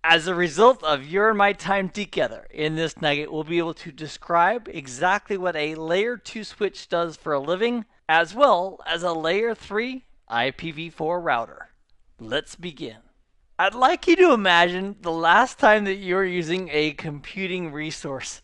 As a result of your and my time together in this nugget, we'll be able to describe exactly what a layer 2 switch does for a living, as well as a layer 3 IPv4 router. Let's begin. I'd like you to imagine the last time that you were using a computing resource.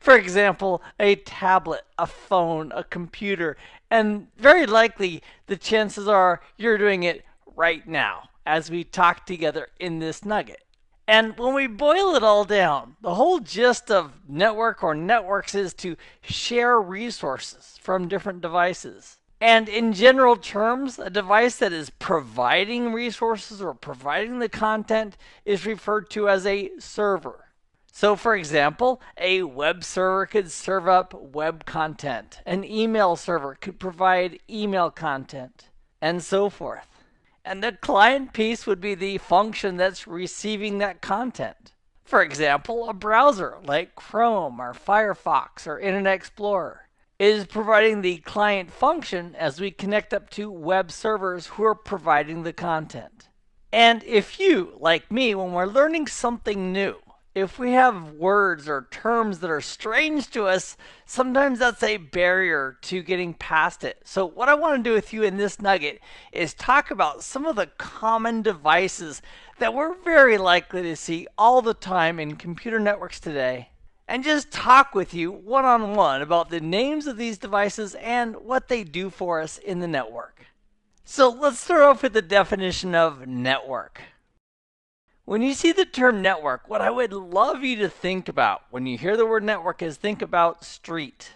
For example, a tablet, a phone, a computer, and very likely the chances are you're doing it right now as we talk together in this nugget. And when we boil it all down, the whole gist of network or networks is to share resources from different devices. And in general terms, a device that is providing resources or providing the content is referred to as a server. So, for example, a web server could serve up web content, an email server could provide email content, and so forth. And the client piece would be the function that's receiving that content. For example, a browser like Chrome or Firefox or Internet Explorer is providing the client function as we connect up to web servers who are providing the content. And if you, like me, when we're learning something new, if we have words or terms that are strange to us, sometimes that's a barrier to getting past it. So what I want to do with you in this nugget is talk about some of the common devices that we're very likely to see all the time in computer networks today, and just talk with you one-on-one about the names of these devices and what they do for us in the network. So let's start off with the definition of network. When you see the term network, what I would love you to think about when you hear the word network is think about street.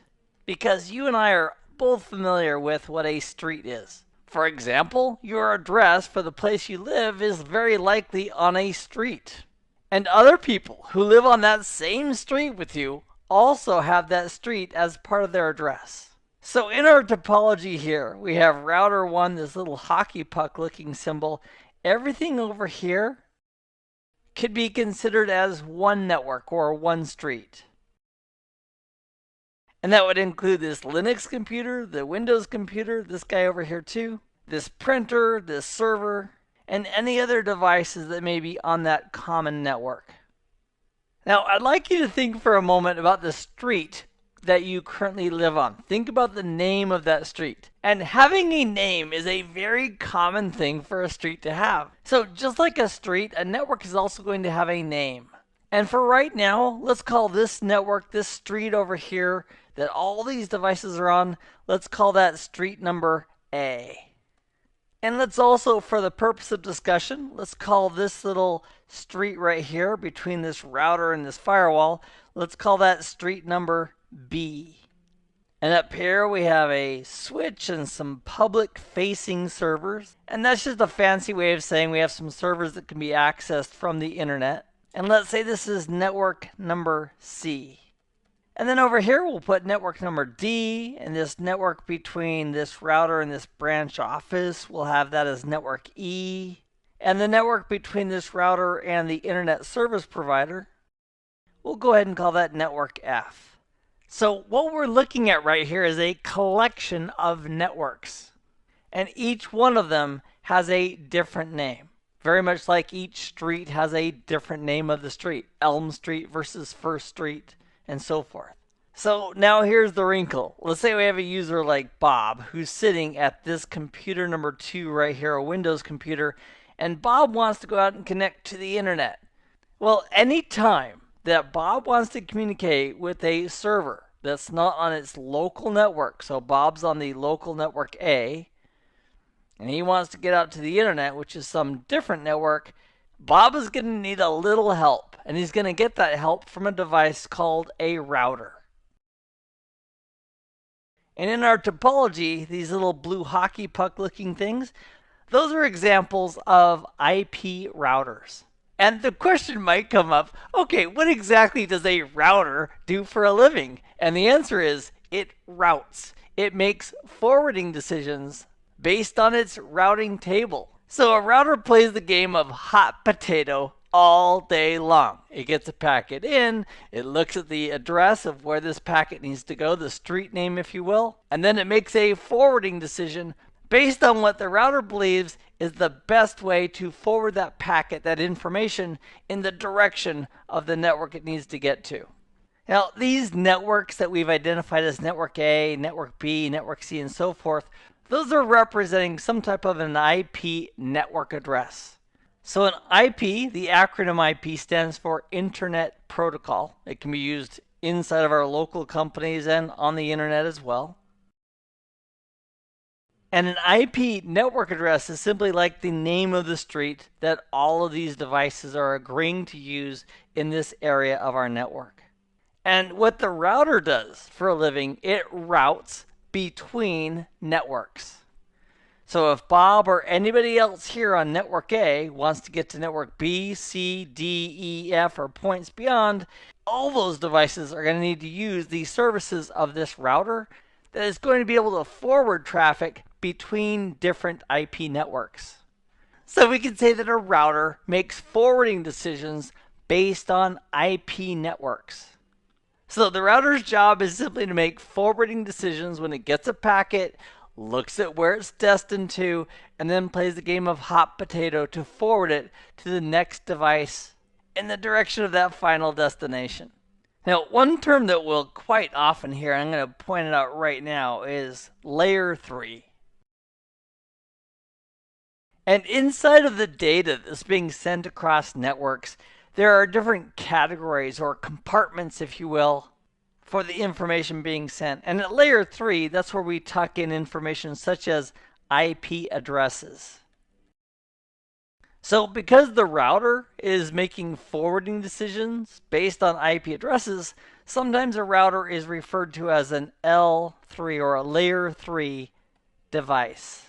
Because you and I are both familiar with what a street is. For example, your address for the place you live is very likely on a street. And other people who live on that same street with you also have that street as part of their address. So in our topology here, we have router 1, this little hockey puck looking symbol. Everything over here could be considered as one network or one street. And that would include this Linux computer, the Windows computer, this guy over here too, this printer, this server, and any other devices that may be on that common network. Now, I'd like you to think for a moment about the street that you currently live on. Think about the name of that street. And having a name is a very common thing for a street to have. So just like a street, a network is also going to have a name. And for right now, let's call this network, this street over here that all these devices are on, let's call that street number A. And let's also, for the purpose of discussion, let's call this little street right here between this router and this firewall, let's call that street number B. And up here we have a switch and some public facing servers. And that's just a fancy way of saying we have some servers that can be accessed from the internet. And let's say this is network number C. And then over here we'll put network number D, and this network between this router and this branch office, we'll have that as network E. And the network between this router and the internet service provider, we'll go ahead and call that network F. So what we're looking at right here is a collection of networks. And each one of them has a different name. Very much like each street has a different name of the street. Elm Street versus First Street, and so forth. So now here's the wrinkle. Let's say we have a user like Bob who's sitting at this computer number 2 right here, a Windows computer, and Bob wants to go out and connect to the internet. Well, anytime that Bob wants to communicate with a server that's not on its local network, so Bob's on the local network A, and he wants to get out to the internet, which is some different network, Bob is going to need a little help, and he's going to get that help from a device called a router. And in our topology, these little blue hockey puck looking things, those are examples of IP routers. And the question might come up, okay, what exactly does a router do for a living? And the answer is, it routes. It makes forwarding decisions based on its routing table. So a router plays the game of hot potato all day long. It gets a packet in, it looks at the address of where this packet needs to go, the street name if you will, and then it makes a forwarding decision based on what the router believes is the best way to forward that packet, that information, in the direction of the network it needs to get to. Now, these networks that we've identified as network A, network B, network C, and so forth, those are representing some type of an IP network address. So an IP, the acronym IP, stands for Internet Protocol. It can be used inside of our local companies and on the internet as well. And an IP network address is simply like the name of the street that all of these devices are agreeing to use in this area of our network. And what the router does for a living, it routes between networks. So if Bob or anybody else here on network A wants to get to network B, C, D, E, F, or points beyond, all those devices are going to need to use the services of this router that is going to be able to forward traffic between different IP networks. So we can say that a router makes forwarding decisions based on IP networks. So the router's job is simply to make forwarding decisions when it gets a packet, looks at where it's destined to, and then plays the game of hot potato to forward it to the next device in the direction of that final destination. Now, one term that we'll quite often hear, and I'm going to point it out right now, is layer 3. And inside of the data that's being sent across networks, there are different categories or compartments, if you will, for the information being sent. And at layer 3, that's where we tuck in information such as IP addresses. So because the router is making forwarding decisions based on IP addresses, sometimes a router is referred to as an L3 or a layer 3 device.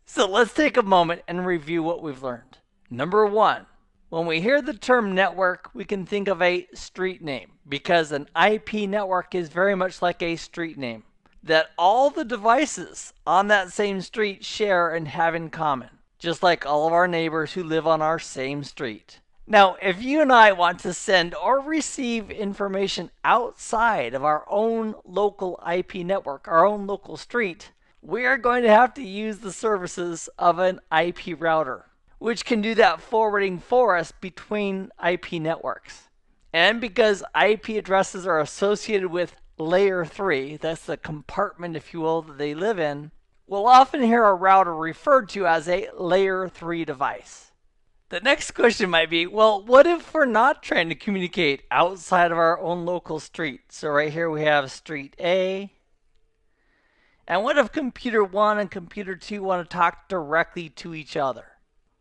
So let's take a moment and review what we've learned. Number 1, when we hear the term network, we can think of a street name because an IP network is very much like a street name that all the devices on that same street share and have in common, just like all of our neighbors who live on our same street. Now, if you and I want to send or receive information outside of our own local IP network, our own local street, we are going to have to use the services of an IP router, which can do that forwarding for us between IP networks. And because IP addresses are associated with layer 3, that's the compartment, if you will, that they live in, we'll often hear a router referred to as a layer 3 device. The next question might be, well, what if we're not trying to communicate outside of our own local street? So right here we have street A. And what if computer 1 and computer 2 want to talk directly to each other?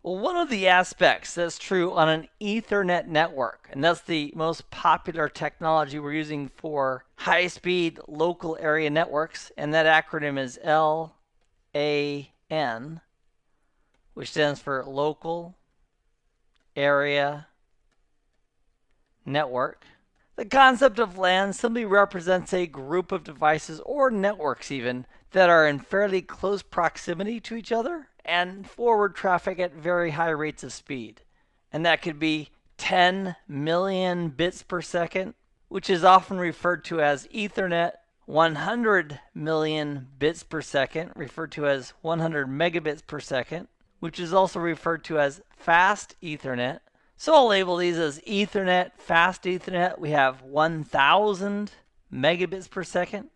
Well, one of the aspects that's true on an Ethernet network, and that's the most popular technology we're using for high-speed local area networks, and that acronym is LAN, which stands for Local Area Network. The concept of LAN simply represents a group of devices, or networks even, that are in fairly close proximity to each other and forward traffic at very high rates of speed. And that could be 10 million bits per second, which is often referred to as Ethernet, 100 million bits per second, referred to as 100 megabits per second, which is also referred to as fast Ethernet. So I'll label these as Ethernet, fast Ethernet. We have 1000 megabits per second,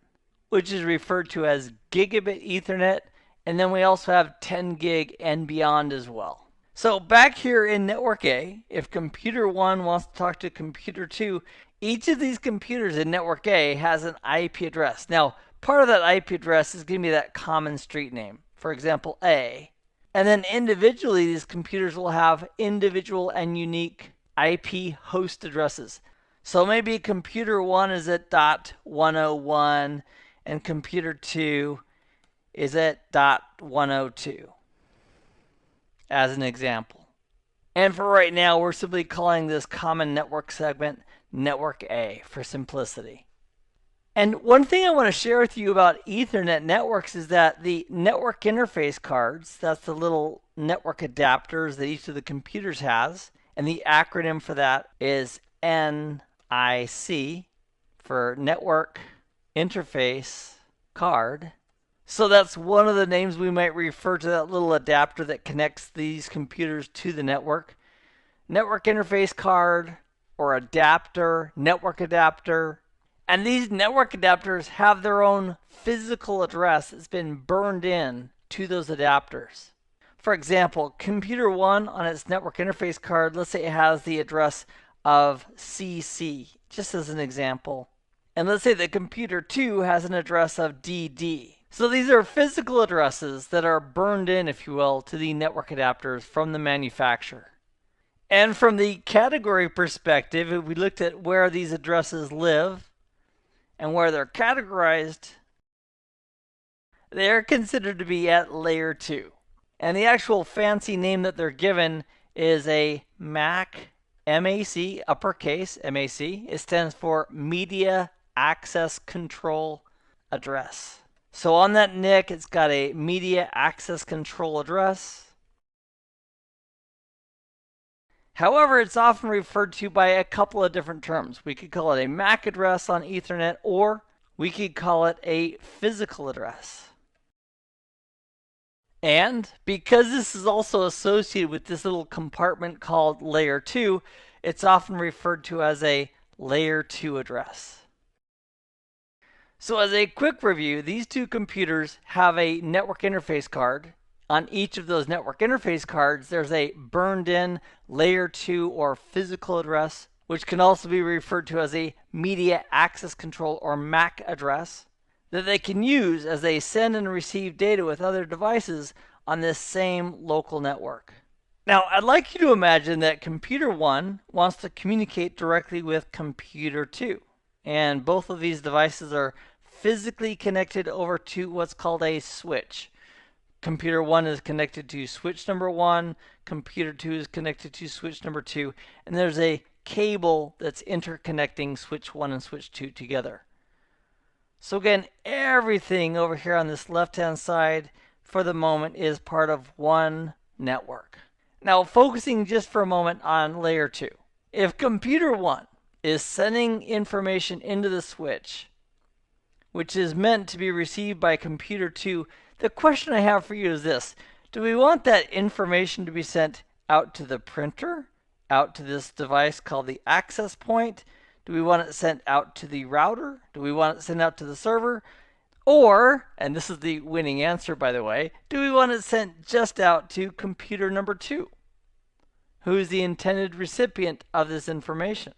which is referred to as gigabit Ethernet. And then we also have 10 gig and beyond as well. So back here in network A, if computer 1 wants to talk to computer 2, each of these computers in network A has an IP address. Now, part of that IP address is going to be that common street name. For example, A. And then individually, these computers will have individual and unique IP host addresses. So maybe computer 1 is at .101 and computer 2 is at .102, as an example. And for right now, we're simply calling this common network segment network A for simplicity. And one thing I want to share with you about Ethernet networks is that the network interface cards, that's the little network adapters that each of the computers has, and the acronym for that is NIC for Network Interface Card. So that's one of the names we might refer to that little adapter that connects these computers to the network. Network interface card or adapter, network adapter. And these network adapters have their own physical address that's been burned in to those adapters. For example, computer 1 on its network interface card, let's say it has the address of CC, just as an example. And let's say that computer 2 has an address of DD. So these are physical addresses that are burned in, if you will, to the network adapters from the manufacturer. And from the category perspective, if we looked at where these addresses live and where they're categorized, they're considered to be at layer 2. And the actual fancy name that they're given is a MAC, MAC, uppercase MAC. It stands for Media Access Control Address. So on that NIC, it's got a Media Access Control Address. However, it's often referred to by a couple of different terms. We could call it a MAC address on Ethernet, or we could call it a physical address. And because this is also associated with this little compartment called layer 2, it's often referred to as a layer 2 address. So as a quick review, these two computers have a network interface card. On each of those network interface cards, there's a burned in layer 2 or physical address, which can also be referred to as a media access control or MAC address, that they can use as they send and receive data with other devices on this same local network. Now, I'd like you to imagine that computer 1 wants to communicate directly with computer 2. And both of these devices are physically connected over to what's called a switch. Computer 1 is connected to switch number 1, computer 2 is connected to switch number 2, and there's a cable that's interconnecting switch 1 and switch 2 together. So again, everything over here on this left-hand side for the moment is part of one network. Now, focusing just for a moment on layer 2. If computer 1 is sending information into the switch, which is meant to be received by computer 2, the question I have for you is this. Do we want that information to be sent out to the printer, out to this device called the access point? Do we want it sent out to the router? Do we want it sent out to the server? Or, and this is the winning answer by the way, do we want it sent just out to computer number 2? Who is the intended recipient of this information?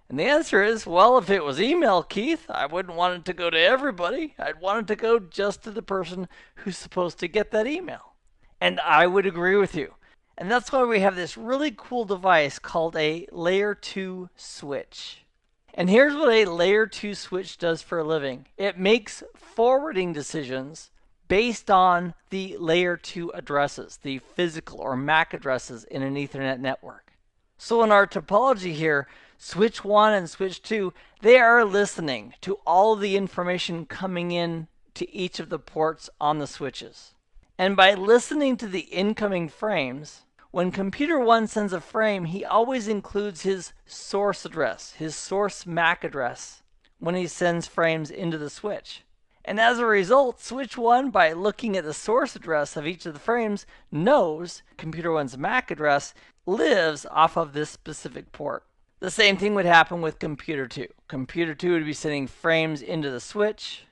And the answer is, well, if it was email, Keith, I wouldn't want it to go to everybody. I'd want it to go just to the person who's supposed to get that email. And I would agree with you. And that's why we have this really cool device called a layer 2 switch. And here's what a layer 2 switch does for a living. It makes forwarding decisions based on the layer 2 addresses, the physical or MAC addresses in an Ethernet network. So in our topology here, switch 1 and switch 2, they are listening to all the information coming in to each of the ports on the switches. And by listening to the incoming frames, when computer 1 sends a frame, he always includes his source address, his source MAC address, when he sends frames into the switch. And as a result, switch 1, by looking at the source address of each of the frames, knows computer 1's MAC address lives off of this specific port. The same thing would happen with computer 2. Computer 2 would be sending frames into the switch,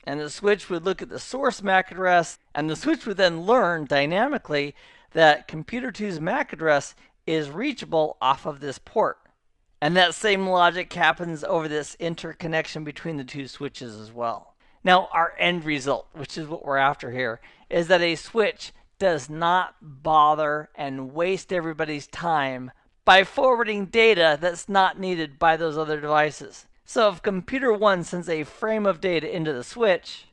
and the switch would look at the source MAC address, and the switch would then learn dynamically that computer 2's MAC address is reachable off of this port. And that same logic happens over this interconnection between the two switches as well. Now, our end result, which is what we're after here, is that a switch does not bother and waste everybody's time by forwarding data that's not needed by those other devices. So if computer 1 sends a frame of data into the switch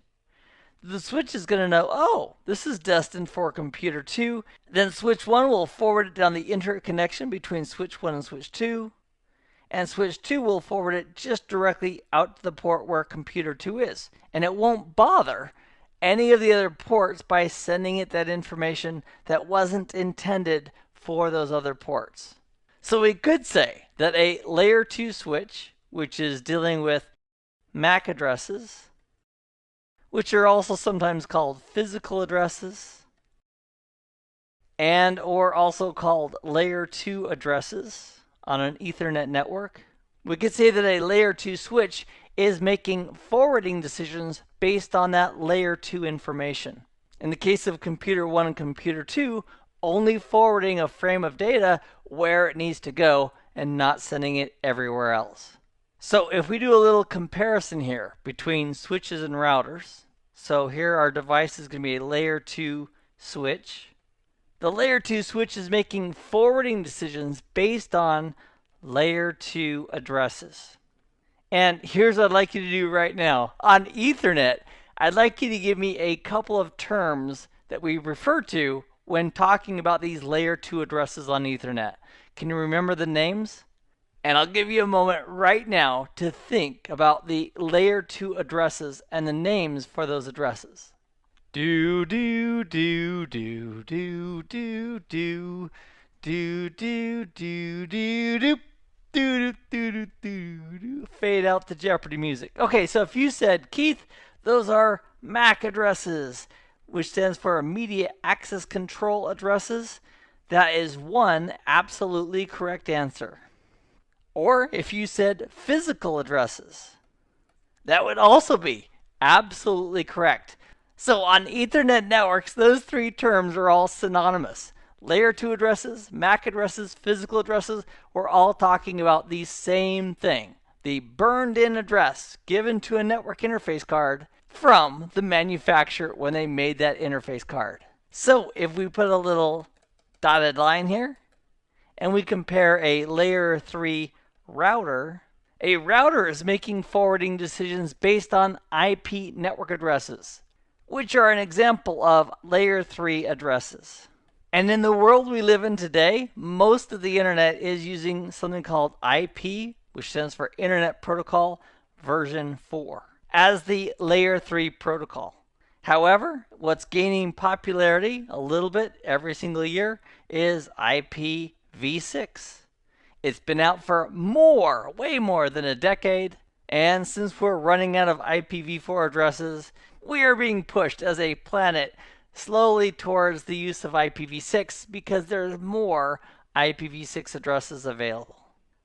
is going to know, oh, this is destined for computer 2. Then switch 1 will forward it down the interconnection between switch 1 and switch 2. And switch 2 will forward it just directly out to the port where computer 2 is. And it won't bother any of the other ports by sending it that information that wasn't intended for those other ports. So we could say that a layer 2 switch, which is dealing with MAC addresses, which are also sometimes called physical addresses, and or also called layer 2 addresses on an Ethernet network. We could say that a layer 2 switch is making forwarding decisions based on that layer 2 information. In the case of computer 1 and computer 2, only forwarding a frame of data where it needs to go and not sending it everywhere else. So if we do a little comparison here between switches and routers, so here our device is going to be a layer 2 switch. The layer 2 switch is making forwarding decisions based on layer 2 addresses. And here's what I'd like you to do right now. On Ethernet, I'd like you to give me a couple of terms that we refer to when talking about these layer 2 addresses on Ethernet. Can you remember the names? And I'll give you a moment right now to think about the layer 2 addresses and the names for those addresses. Do do do do do do do do do do do do. Do, do, do, do, do. Fade out the Jeopardy music. Okay, so if you said, Keith, those are MAC addresses, which stands for Immediate Access Control addresses, that is one absolutely correct answer. Or if you said physical addresses, that would also be absolutely correct. So on Ethernet networks, those three terms are all synonymous. Layer 2 addresses, MAC addresses, physical addresses, we're all talking about the same thing. The burned-in address given to a network interface card from the manufacturer when they made that interface card. So if we put a little dotted line here, and we compare a layer 3 router, a router is making forwarding decisions based on IP network addresses, which are an example of layer 3 addresses. And in the world we live in today, most of the internet is using something called IP, which stands for Internet Protocol version 4, as the layer 3 protocol. However, what's gaining popularity a little bit every single year is IPv6. It's been out for way more than a decade, and since we're running out of IPv4 addresses, we are being pushed as a planet slowly towards the use of IPv6 because there's more IPv6 addresses available.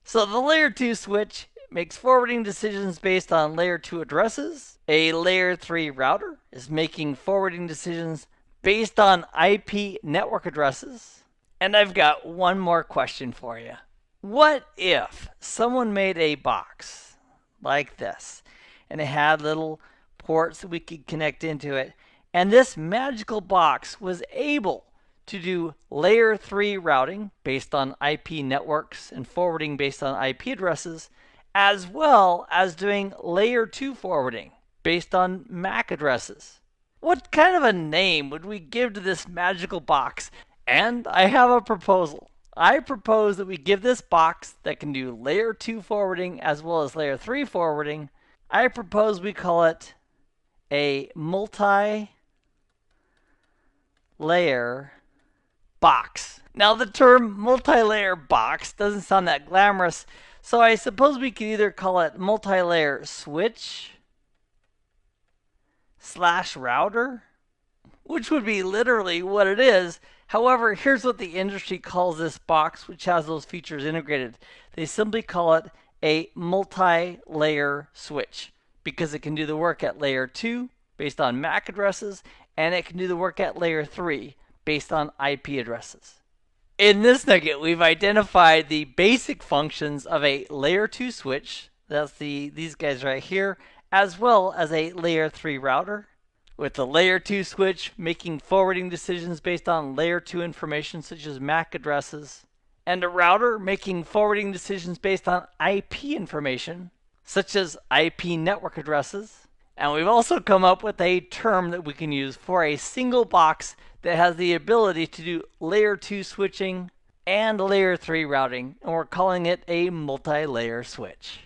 So the layer 2 switch makes forwarding decisions based on layer 2 addresses. A layer 3 router is making forwarding decisions based on IP network addresses. And I've got one more question for you. What if someone made a box like this and it had little ports that we could connect into it, and this magical box was able to do layer 3 routing based on IP networks and forwarding based on IP addresses, as well as doing layer 2 forwarding based on MAC addresses? What kind of a name would we give to this magical box? And I have a proposal. I propose that we give this box that can do layer 2 forwarding as well as layer 3 forwarding, I propose we call it a multi-layer box. Now the term multi-layer box doesn't sound that glamorous, so I suppose we could either call it multi-layer switch / router, which would be literally what it is. However, here's what the industry calls this box, which has those features integrated. They simply call it a multi-layer switch because it can do the work at layer 2 based on MAC addresses, and it can do the work at layer 3 based on IP addresses. In this nugget, we've identified the basic functions of a layer 2 switch, that's these guys right here, as well as a layer 3 router, with the layer 2 switch making forwarding decisions based on layer 2 information such as MAC addresses, and a router making forwarding decisions based on IP information such as IP network addresses. And we've also come up with a term that we can use for a single box that has the ability to do layer 2 switching and layer 3 routing, and we're calling it a multi-layer switch.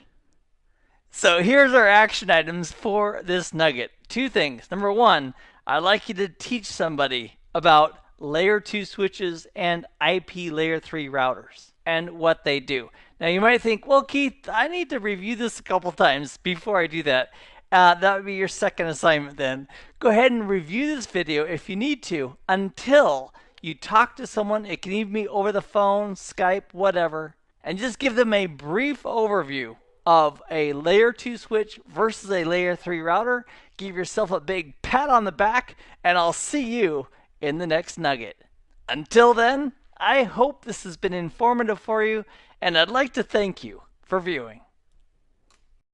So here's our action items for this nugget. 2 things. Number 1, I'd like you to teach somebody about layer 2 switches and IP layer 3 routers and what they do. Now you might think, well, Keith, I need to review this a couple times before I do that. That would be your second assignment then. Go ahead and review this video if you need to until you talk to someone. It can even be over the phone, Skype, whatever, and just give them a brief overview of a layer 2 switch versus a layer 3 router. Give yourself a big pat on the back, and I'll see you in the next nugget. Until then, I hope this has been informative for you, and I'd like to thank you for viewing.